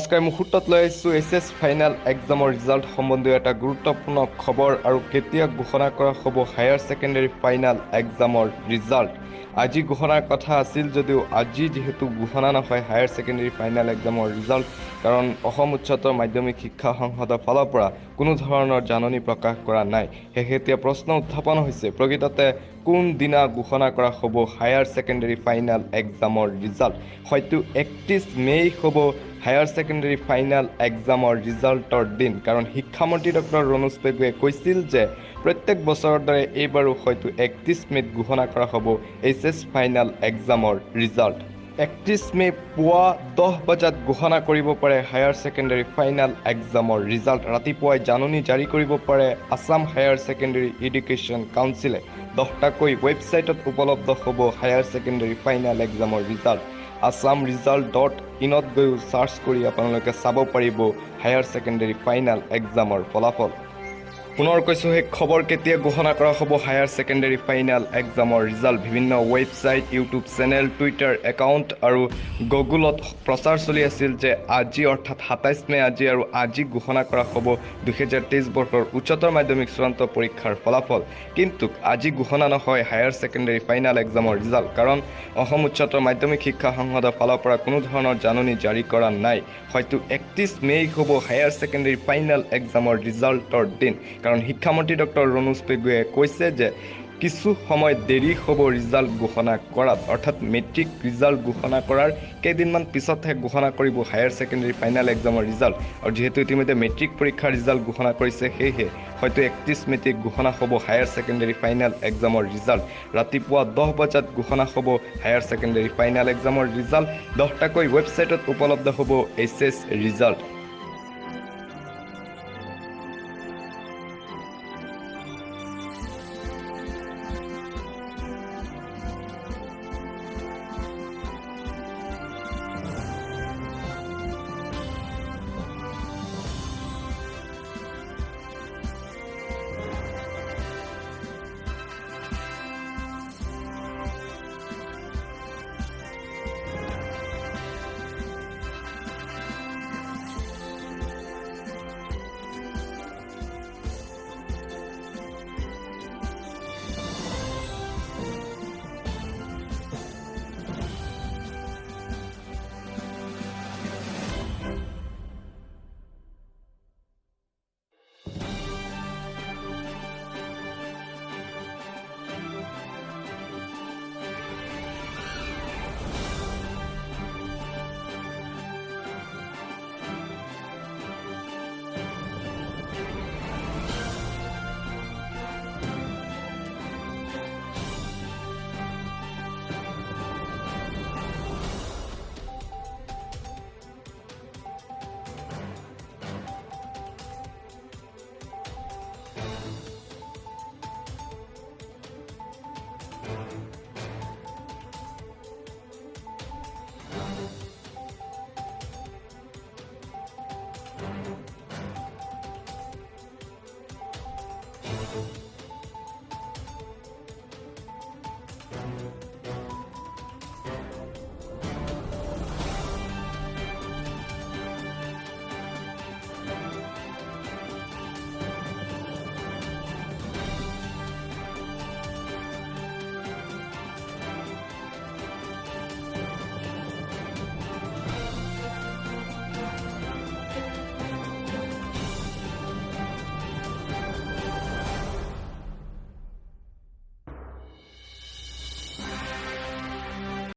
নমস্কাৰ মুহূৰ্তত লৈ আহিছোঁ AHSEC ফাইনেল এক্সামৰ ৰিজাল্ট সম্বন্ধীয় এটা গুৰুত্বপূৰ্ণ খবৰ আৰু কেতিয়া ঘোষণা কৰা হ'ব হায়াৰ ছেকেণ্ডাৰী ফাইনেল এক্সামৰ ৰিজাল্ট আজি ঘোষণাৰ কথা আছিল যদিও আজি যেহেতু ঘোষণা নহয় হায়াৰ ছেকেণ্ডাৰী ফাইনেল এক্সামৰ ৰিজাল্ট কাৰণ অসম উচ্চতৰ মাধ্যমিক শিক্ষা সংসদৰ ফালৰ পৰা কোনো ধৰণৰ জাননী প্ৰকাশ কৰা নাই হেতিয়া প্ৰশ্ন উত্থাপন হৈছে প্ৰকৃততে কোন দিনা ঘোষণা কৰা হ'ব হায়াৰ ছেকেণ্ডাৰী ফাইনেল এক্সামৰ ৰিজাল্ট হয়তো 31 মে হ'ব হায়াৰ ছেকেণ্ডাৰী ফাইনেল এক্সামৰ ৰিজাল্টৰ দিন কাৰণ শিক্ষামন্ত্ৰী ডক্টৰ ৰণোজ পেগুৱে কৈছিল যে প্ৰত্যেক বছৰৰ দৰে এইবাৰো হয়তো 31 মেত ঘোষণা কৰা হ'ব AHSEC ফাইনেল এক্সামৰ ৰিজাল্ট 31 মে পুৱা 10 বজাত ঘোষণা কৰিব পাৰে হায়াৰ ছেকেণ্ডাৰী ফাইনেল এক্সামৰ ৰিজাল্ট ৰাতিপুৱাই জাননী জাৰি কৰিব পাৰে আসাম হায়াৰ ছেকেণ্ডাৰী এডুকেশ্যন কাউন্সিলে 10টাকৈ ৱেবছাইটত উপলব্ধ হ'ব হায়াৰ ছেকেণ্ডাৰী ফাইনেল এক্সামৰ ৰিজাল্ট assamresult.in গৈও সাৰ্চ কৰি আপোনালোকে চাব পাৰিব হায়াৰ ছেকেণ্ডাৰী ফাইনেল এক্সামৰ ফলাফল পুনৰ কৈছোঁ এই খবৰ কেতিয়া ঘোষণা কৰা হ'ব হায়াৰ ছেকেণ্ডাৰী ফাইনেল এক্সামৰ ৰিজাল্ট বিভিন্ন website YouTube channel Twitter account আৰু গুগলত প্ৰচাৰ চলি আছিল যে আজি অৰ্থাৎ 27 মে আজি ঘোষণা কৰা হ'ব 2023 বৰ্ষৰ উচ্চতৰ মাধ্যমিক চূড়ান্ত পৰীক্ষাৰ ফলাফল কিন্তু আজি ঘোষণা নহয় হায়াৰ ছেকেণ্ডাৰী ফাইনেল এক্সামৰ ৰিজাল্ট কাৰণ অসম উচ্চতৰ মাধ্যমিক শিক্ষা সংসদৰ ফালৰ পৰা কোনো ধৰণৰ জাননী জাৰি কৰা নাই হয়তো 31 মে হ'ব হায়াৰ ছেকেণ্ডাৰী ফাইনেল এক্সামৰ ৰিজাল্টৰ দিন কাৰণ শিক্ষামন্ত্ৰী ডক্টৰ ৰণোজ পেগুৱে কৈছে যে কিছু সময় দেৰি হ'ব ৰিজাল্ট ঘোষণা কৰাত অৰ্থাৎ মেট্ৰিক ৰিজাল্ট ঘোষণা কৰাৰ কেইদিনমান পিছতহে ঘোষণা কৰিব হায়াৰ ছেকেণ্ডাৰী ফাইনেল এক্সামৰ ৰিজাল্ট আৰু যেহেতু ইতিমধ্যে মেট্ৰিক পৰীক্ষাৰ ৰিজাল্ট ঘোষণা কৰিছে সেয়েহে হয়তো 31 মেতে ঘোষণা হ'ব হায়াৰ ছেকেণ্ডাৰী ফাইনেল এক্সামৰ ৰিজাল্ট ৰাতিপুৱা 10 বজাত ঘোষণা হ'ব হায়াৰ ছেকেণ্ডাৰী ফাইনেল এক্সামৰ ৰিজাল্ট 10টাকৈ ৱেবছাইটত উপলব্ধ হ'ব AHSEC ৰিজাল্ট